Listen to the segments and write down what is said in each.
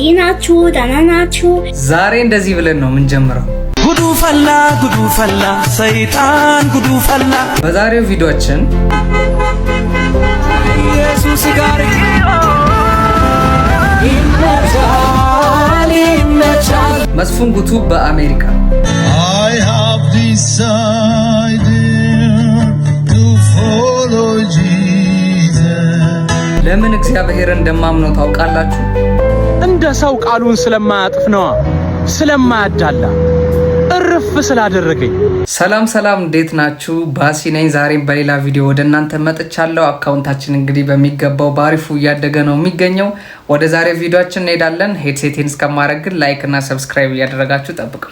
እንዲናችሁ ደህና ናችሁ? ዛሬ እንደዚህ ብለን ነው የምንጀምረው። ጉዱ ፈላ ሰይጣን ጉዱ ፈላ። በዛሬው ቪዲዮአችን ኢየሱስ ጋር ይመቻል። መስፍን ጉቱ በአሜሪካ I have decided to follow Jesus. ለምን እግዚአብሔር እንደማምነው ታውቃላችሁ? እንደ ሰው ቃሉን ስለማያጥፍ ነው፣ ስለማያዳላ እርፍ ስላደረገኝ። ሰላም እንዴት ናችሁ? ባሲ ነኝ። ዛሬም በሌላ ቪዲዮ ወደ እናንተ መጥቻለሁ። አካውንታችን እንግዲህ በሚገባው ባሪፉ እያደገ ነው የሚገኘው። ወደ ዛሬ ቪዲዮአችን እንሄዳለን። ሄድሴቴን እስከማድረግ ግን ላይክ እና ሰብስክራይብ እያደረጋችሁ ጠብቁ።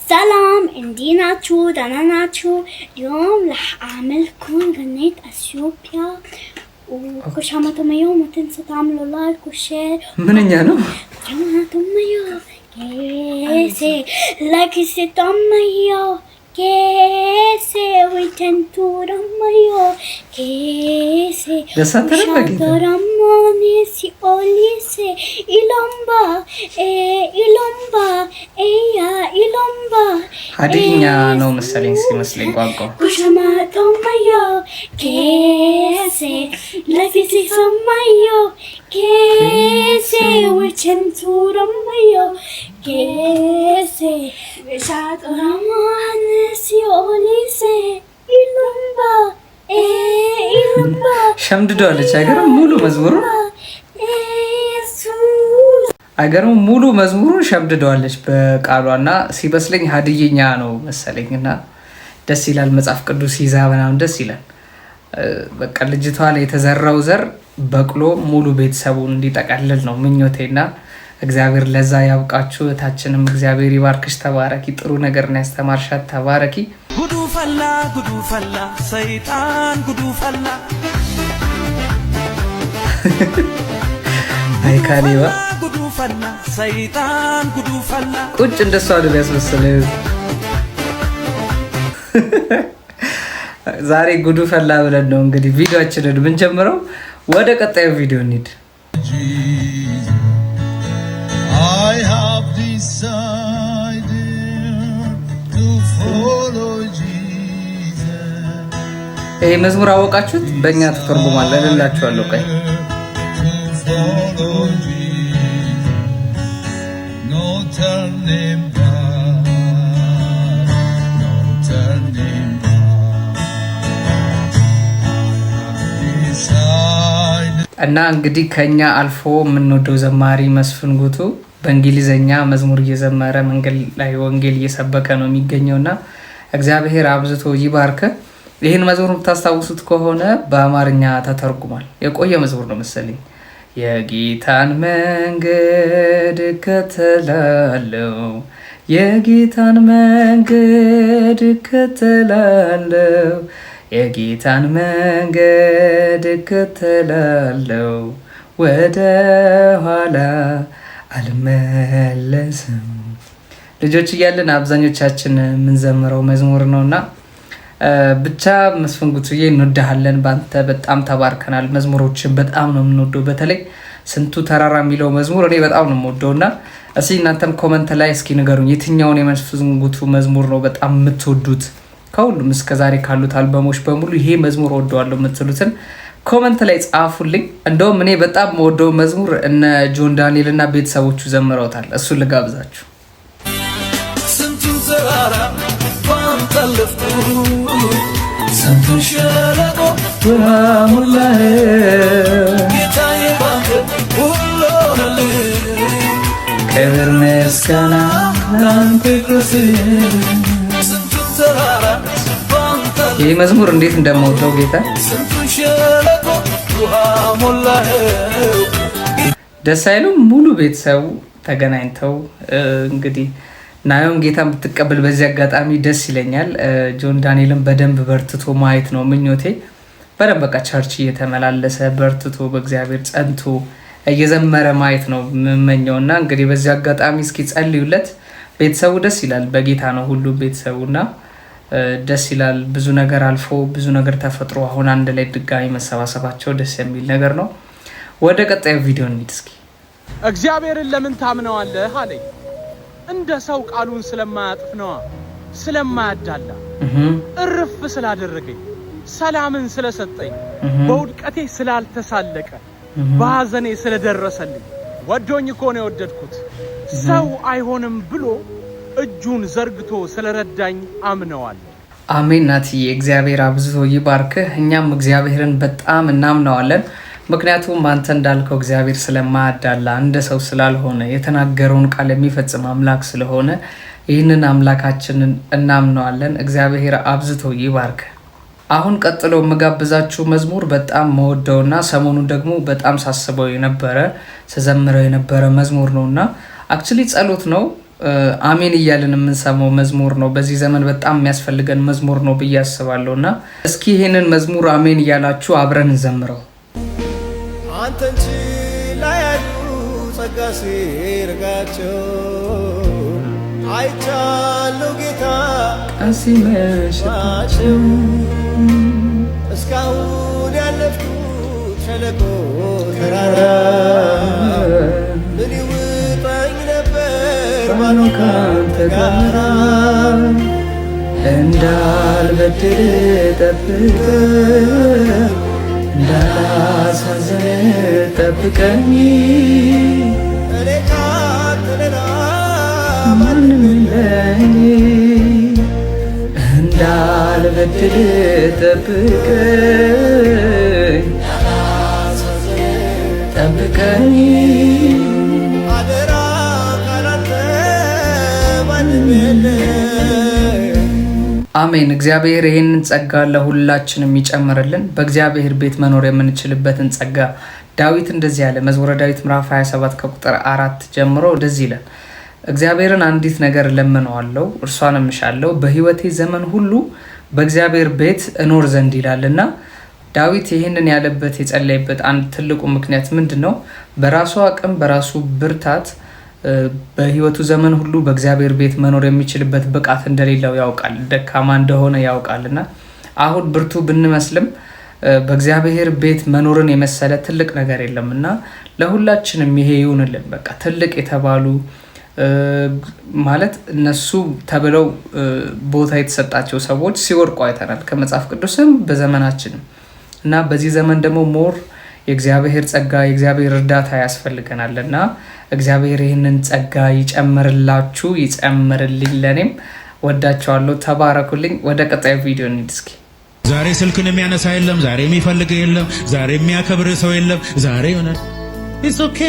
ሰላም እንዲናችሁ ደህና ናችሁ? اليوم رح اعملكم غنية اثيوبيا وكل شغلة تميو ما تنسوا تعملوا لايك وشير. ምንኛ ነው? شغلة تميو كيسي لايك سي تميو كيسي ويتنتو رميو كيسي رموني سي اوليسي إلومبا إلومبا إيا إلومبا ሀዲኛ ነው መሰለኝ ሲመስለኝ ቋንቋ ኩሽማቶ ማዮ ኬሴ ለፊሲ ሰማዮ ኬሴ ወቸንቱሮ ማዮ ኬሴ ሻቶ ረማን ሲኦሊሴ ኢሉምባ ኢሉምባ ሸምድዷለች። አይገርም? ሙሉ መዝሙሩን አይገርም? ሙሉ መዝሙሩን ሸምድዷለች በቃሏና ሲበስለኝ ሀዲየኛ ነው መሰለኝና ደስ ይላል። መጽሐፍ ቅዱስ ይዛ ምናምን ደስ ይላል። በቃ ልጅቷ ላይ የተዘራው ዘር በቅሎ ሙሉ ቤተሰቡን እንዲጠቀልል ነው ምኞቴና እግዚአብሔር ለዛ ያብቃችሁ። እታችንም እግዚአብሔር ይባርክሽ። ተባረኪ። ጥሩ ነገር ነው ያስተማርሻት። ተባረኪ። ጉዱ ፈላ ሰይጣን ጉዱ ፈላ። አይ ካሌባ ጉዱ ፈላ ሰይጣን ጉዱ ፈላ። ቁጭ እንደሷ ነው ያስመስል። ዛሬ ጉዱ ፈላ ብለን ነው እንግዲህ ቪዲዮአችንን የምንጀምረው። ወደ ቀጣዩ ቪዲዮ እንሂድ። I have decided to follow Jesus. ይሄ መዝሙር አወቃችሁት? በእኛ ተተርጉሟል እላችኋለሁ። ቆይ To follow Jesus. No turning back. No turning back. Decided. እና እንግዲህ ከኛ አልፎ የምንወደው ዘማሪ መስፍን ጉቱ በእንግሊዘኛ መዝሙር እየዘመረ መንገድ ላይ ወንጌል እየሰበከ ነው የሚገኘውና እግዚአብሔር አብዝቶ ይባርክ። ይህን መዝሙር የምታስታውሱት ከሆነ በአማርኛ ተተርጉሟል። የቆየ መዝሙር ነው መሰለኝ። የጌታን መንገድ እከተላለሁ፣ የጌታን መንገድ እከተላለሁ፣ የጌታን መንገድ እከተላለሁ፣ ወደ ኋላ አልመለስም። ልጆች እያለን አብዛኞቻችን የምንዘምረው መዝሙር ነውና ብቻ መስፍን ጉቱዬ እንወድሃለን። ባንተ በጣም ተባርከናል። መዝሙሮችን በጣም ነው የምንወደው። በተለይ ስንቱ ተራራ የሚለው መዝሙር እኔ በጣም ነው የምወደውና እስኪ እናንተም ኮመንት ላይ እስኪ ንገሩኝ የትኛውን የመስፍን ጉቱ መዝሙር ነው በጣም የምትወዱት? ከሁሉም እስከዛሬ ካሉት አልበሞች በሙሉ ይሄ መዝሙር ወደዋለሁ የምትሉትን ኮመንት ላይ ጻፉልኝ። እንደውም እኔ በጣም ወደው መዝሙር እነ ጆን ዳንኤል እና ቤተሰቦቹ ዘምረውታል። እሱን ልጋብዛችሁ። ስንቱን ተራራ ባንተልፍኩ ስንቱን ሸለቆ ውሃ ሙላህ ጌታዬ ባንተ ሁሉ ሆነልኝ። ክብር ምስጋና ላንተ ይድረስ። ስንቱን ተራራ ባንተልፍኩ ይህ መዝሙር እንዴት እንደምወደው ጌታ። ስንቱን ሸለቆ ውሃ ሞላኸው። ደስ አይሉም? ሙሉ ቤተሰቡ ተገናኝተው እንግዲህ ናዮም ጌታን ብትቀበል በዚህ አጋጣሚ ደስ ይለኛል። ጆን ዳንኤልን በደንብ በርትቶ ማየት ነው ምኞቴ። በደንብ በቃ ቸርች እየተመላለሰ በርትቶ በእግዚአብሔር ጸንቶ እየዘመረ ማየት ነው የምመኘውና እንግዲህ በዚህ አጋጣሚ እስኪ ጸልዩለት። ቤተሰቡ ደስ ይላል። በጌታ ነው ሁሉ ቤተሰቡና ደስ ይላል። ብዙ ነገር አልፎ ብዙ ነገር ተፈጥሮ አሁን አንድ ላይ ድጋሚ መሰባሰባቸው ደስ የሚል ነገር ነው። ወደ ቀጣዩ ቪዲዮ እንሂድ እስኪ። እግዚአብሔርን ለምን ታምነዋለህ አለኝ። እንደ ሰው ቃሉን ስለማያጥፍ ነዋ፣ ስለማያዳላ እርፍ ስላደረገኝ፣ ሰላምን ስለሰጠኝ፣ በውድቀቴ ስላልተሳለቀ፣ በሐዘኔ ስለደረሰልኝ፣ ወዶኝ እኮ ነው የወደድኩት፣ ሰው አይሆንም ብሎ እጁን ዘርግቶ ስለረዳኝ አምነዋለሁ። አሜን ናትዬ፣ እግዚአብሔር አብዝቶ ይባርክህ። እኛም እግዚአብሔርን በጣም እናምነዋለን። ምክንያቱም አንተ እንዳልከው እግዚአብሔር ስለማያዳላ እንደ ሰው ስላልሆነ የተናገረውን ቃል የሚፈጽም አምላክ ስለሆነ ይህንን አምላካችንን እናምነዋለን። እግዚአብሔር አብዝቶ ይባርክ። አሁን ቀጥሎ የምጋብዛችሁ መዝሙር በጣም መወደውና ሰሞኑን ደግሞ በጣም ሳስበው የነበረ ስዘምረው የነበረ መዝሙር ነውና አክቹሊ ጸሎት ነው። አሜን እያልን የምንሰማው መዝሙር ነው። በዚህ ዘመን በጣም የሚያስፈልገን መዝሙር ነው ብዬ አስባለሁና እስኪ ይህንን መዝሙር አሜን እያላችሁ አብረን እንዘምረው። አንተን ችላ ያሉ ጸጋ ሲርጋቸው አይቻለሁ ጌታ ቀን ሲመሽባቸው እስካሁን ያለፍኩት ሸለቆ ተራራ ምን ይውጠኝ ነበር ባኖ ካንተ ጋራ እንዳልበድል ጠብቀኝ እንዳላሳዝን ጠብቀኝ እኔ ካንተ ሌላ ማንም የለኝ እንዳልበድል ጠብቀኝ ጠብቀኝ አደራ ካላንተ ማንም የለኝ። አሜን። እግዚአብሔር ይህንን ጸጋ ለሁላችንም ይጨምርልን። በእግዚአብሔር ቤት መኖር የምንችልበትን ጸጋ ዳዊት እንደዚህ ያለ መዝሙረ ዳዊት ምዕራፍ 27 ከቁጥር 4 ጀምሮ እንደዚህ ይላል፣ እግዚአብሔርን አንዲት ነገር ለምነዋለሁ እርሷንም እሻለሁ በሕይወቴ ዘመን ሁሉ በእግዚአብሔር ቤት እኖር ዘንድ ይላልና ዳዊት ይህንን ያለበት የጸለይበት አንድ ትልቁ ምክንያት ምንድነው? በራሱ አቅም በራሱ ብርታት በሕይወቱ ዘመን ሁሉ በእግዚአብሔር ቤት መኖር የሚችልበት ብቃት እንደሌለው ያውቃል፣ ደካማ እንደሆነ ያውቃልና አሁን ብርቱ ብንመስልም በእግዚአብሔር ቤት መኖርን የመሰለ ትልቅ ነገር የለምና ለሁላችንም ይሄ ይሁንልን። በቃ ትልቅ የተባሉ ማለት እነሱ ተብለው ቦታ የተሰጣቸው ሰዎች ሲወድቁ አይተናል ከመጽሐፍ ቅዱስም በዘመናችንም እና በዚህ ዘመን ደግሞ ሞር የእግዚአብሔር ጸጋ የእግዚአብሔር እርዳታ ያስፈልገናልና እግዚአብሔር ይህንን ጸጋ ይጨምርላችሁ ይጨምርልኝ። ለኔም ወዳችኋለሁ። ተባረኩልኝ። ወደ ቀጣዩ ቪዲዮ እንሂድ እስኪ። ዛሬ ስልክን የሚያነሳ የለም፣ ዛሬ የሚፈልግ የለም፣ ዛሬ የሚያከብር ሰው የለም። ዛሬ ሆነ ኢትስ ኦኬ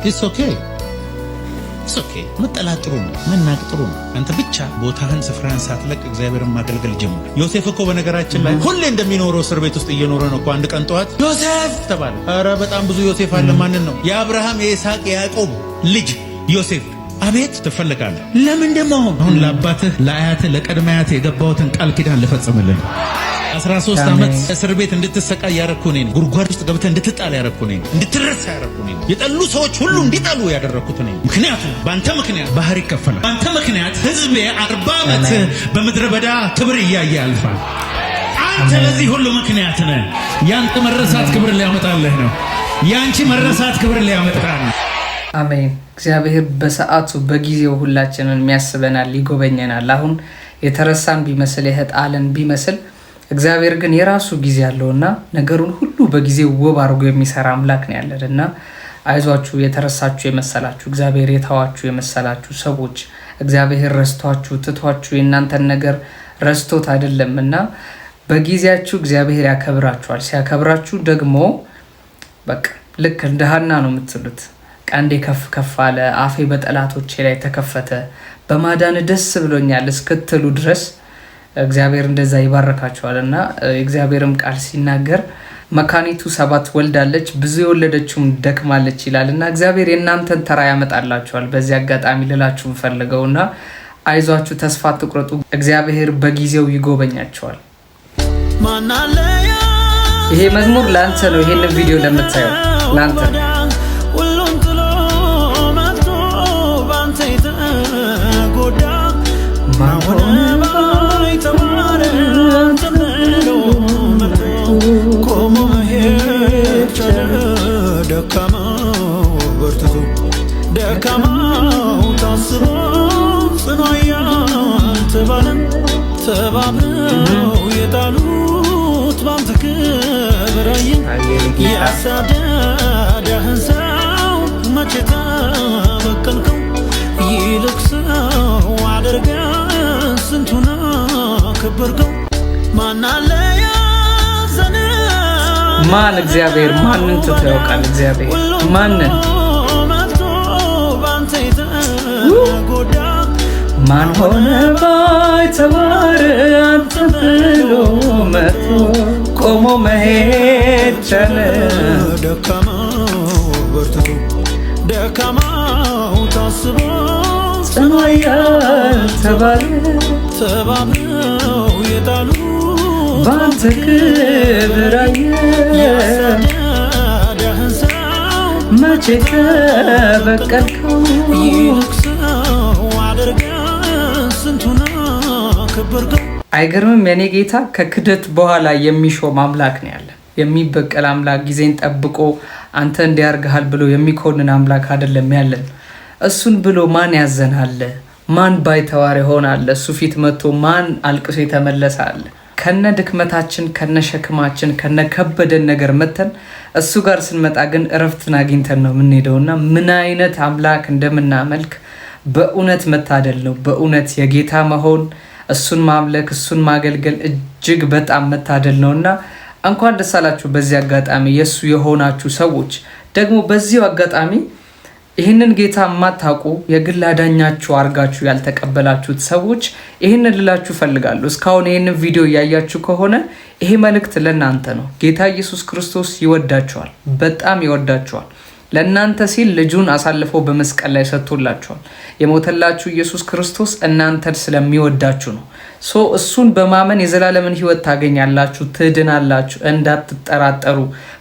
ኢትስ ኦኬ ኢትስ ኦኬ። መጠላት ጥሩ ነው፣ መናቅ ጥሩ ነው። አንተ ብቻ ቦታህን ስፍራህን ሳትለቅ እግዚአብሔርን ማገልገል ጀምር። ዮሴፍ እኮ በነገራችን ላይ ሁሌ እንደሚኖረው እስር ቤት ውስጥ እየኖረ ነው እኮ። አንድ ቀን ጠዋት ዮሴፍ ተባለ። ኧረ በጣም ብዙ ዮሴፍ አለ። ማንን ነው? የአብርሃም የይስሐቅ የያዕቆብ ልጅ ዮሴፍ። አቤት ትፈልጋለህ? ለምን ደግሞ አሁን ለአባትህ ለአያትህ ለቀድመ አያትህ የገባሁትን ቃል ኪዳን ልፈጽምልን 13 ዓመት እስር ቤት እንድትሰቃይ ያረኩ ነኝ። ጉድጓድ ውስጥ ገብተህ እንድትጣል ያረኩ ነኝ። እንድትረሳ ያረኩ ነኝ። የጠሉ ሰዎች ሁሉ እንዲጠሉ ያደረኩት ነኝ። ምክንያቱም በአንተ ምክንያት ባህር ይከፈላል። በአንተ ምክንያት ሕዝቤ 40 ዓመት በምድረ በዳ ክብር እያየ ያልፋል። አንተ ለዚህ ሁሉ ምክንያት ነህ። ያንተ መረሳት ክብር ሊያመጣልህ ነው። ያንቺ መረሳት ክብር ሊያመጣልህ ነው። አሜን። እግዚአብሔር በሰዓቱ በጊዜው ሁላችንን የሚያስበናል፣ ይጎበኘናል። አሁን የተረሳን ቢመስል የጣለን ቢመስል እግዚአብሔር ግን የራሱ ጊዜ ያለውና ነገሩን ሁሉ በጊዜው ውብ አድርጎ የሚሰራ አምላክ ነው ያለንና አይዟችሁ። የተረሳችሁ የመሰላችሁ እግዚአብሔር የተዋችሁ የመሰላችሁ ሰዎች እግዚአብሔር ረስቷችሁ ትቷችሁ የእናንተን ነገር ረስቶት አይደለምና በጊዜያችሁ እግዚአብሔር ያከብራችኋል። ሲያከብራችሁ ደግሞ በቃ ልክ እንደ ሐና ነው የምትሉት። ቀንዴ ከፍ ከፍ አለ፣ አፌ በጠላቶቼ ላይ ተከፈተ፣ በማዳን ደስ ብሎኛል እስክትሉ ድረስ እግዚአብሔር እንደዛ ይባረካቸዋልና የእግዚአብሔርም ቃል ሲናገር መካኒቱ 7 ወልዳለች ብዙ የወለደችውም ደክማለች ይላልና እግዚአብሔር የእናንተን ተራ ያመጣላችኋል። በዚህ አጋጣሚ ልላችሁ ፈልገውና አይዟችሁ፣ ተስፋ አትቁረጡ። እግዚአብሔር በጊዜው ይጎበኛቸዋል። ይሄ መዝሙር ላንተ ነው። ይሄንን ቪዲዮ ለምታየው ላንተ ሁሉን ጥሎ መጥቶ ባንተ የተጎዳ ሆነ ባይተዋር ተብሎ መቶ ቆሞ መሄድ ቻለ ደካማው በርትቶ ደካማው ታስቦ ጽኑ ያልተባለ ተባብረው የጣሉት ባንተ ክብር ያሳደደህን ሰው መቼ ተበቀልከው ይልቅ ሰው አድርገህ ስንቱን አከበርከው ማናለ ያዘነ ማን እግዚአብሔር ማንን ትቶ ያውቃል እግዚአብሔር ማንን ማን ሆነ ባይተዋር አንተ ብሎ መቶ ቆሞ መሄድ ቻለ ደካማው በርትቶ ደካማው ታስቦ ጽኑ ያልተባለ ተባብረው የጣሉ ባንተ ክብር ያሳደደህን ሰው መቼ ተበቀልከው ይልቅ ሰው አድርገህ ስንቱን አከበርከው። አይገርምም? የኔ ጌታ ከክደት በኋላ የሚሾም አምላክ ነው ያለን። የሚበቀል አምላክ ጊዜን ጠብቆ አንተ እንዲያርግሃል ብሎ የሚኮንን አምላክ አይደለም ያለን። እሱን ብሎ ማን ያዘናል? ማን ባይተዋር ይሆናል? እሱ ፊት መጥቶ ማን አልቅሶ የተመለሰ አለ? ከነ ድክመታችን ከነ ሸክማችን ከነ ከበደን ነገር መተን እሱ ጋር ስንመጣ ግን እረፍትን አግኝተን ነው የምንሄደውና ምን አይነት አምላክ እንደምናመልክ በእውነት መታደል ነው። በእውነት የጌታ መሆን እሱን ማምለክ እሱን ማገልገል እጅግ በጣም መታደል ነውና እንኳን ደስ አላችሁ። በዚህ አጋጣሚ የሱ የሆናችሁ ሰዎች ደግሞ በዚሁ አጋጣሚ ይህንን ጌታ የማታውቁ የግል አዳኛችሁ አርጋችሁ ያልተቀበላችሁት ሰዎች ይህንን ልላችሁ ፈልጋለሁ። እስካሁን ይህንን ቪዲዮ እያያችሁ ከሆነ ይሄ መልእክት ለእናንተ ነው። ጌታ ኢየሱስ ክርስቶስ ይወዳችኋል፣ በጣም ይወዳችኋል። ለእናንተ ሲል ልጁን አሳልፎ በመስቀል ላይ ሰጥቶላችኋል። የሞተላችሁ ኢየሱስ ክርስቶስ እናንተን ስለሚወዳችሁ ነው። እሱን በማመን የዘላለምን ሕይወት ታገኛላችሁ፣ ትድናላችሁ። እንዳትጠራጠሩ።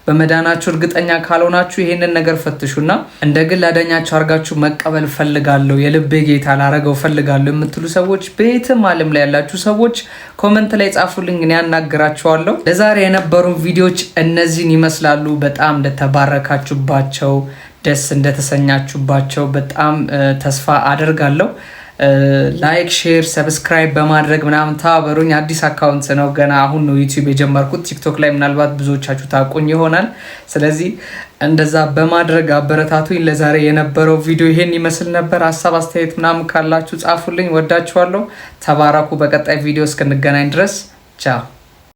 በመዳናችሁ እርግጠኛ ካልሆናችሁ ይሄንን ነገር ፈትሹና እንደ ግል አዳኛችሁ አርጋችሁ መቀበል ፈልጋለሁ፣ የልቤ ጌታ ላረገው ፈልጋለሁ የምትሉ ሰዎች በየትም ዓለም ላይ ያላችሁ ሰዎች ኮመንት ላይ ጻፉልኝ፣ እኔ ያናግራችኋለሁ። ለዛሬ የነበሩ ቪዲዮዎች እነዚህን ይመስላሉ። በጣም እንደተባረካችሁባቸው ደስ እንደተሰኛችሁባቸው በጣም ተስፋ አደርጋለሁ። ላይክ፣ ሼር፣ ሰብስክራይብ በማድረግ ምናምን ተባበሩኝ። አዲስ አካውንት ነው፣ ገና አሁን ነው ዩቲዩብ የጀመርኩት። ቲክቶክ ላይ ምናልባት ብዙዎቻችሁ ታውቁኝ ይሆናል። ስለዚህ እንደዛ በማድረግ አበረታቱኝ። ለዛሬ የነበረው ቪዲዮ ይሄን ይመስል ነበር። ሀሳብ አስተያየት ምናምን ካላችሁ ጻፉልኝ። ወዳችኋለሁ። ተባረኩ። በቀጣይ ቪዲዮ እስክንገናኝ ድረስ ቻው።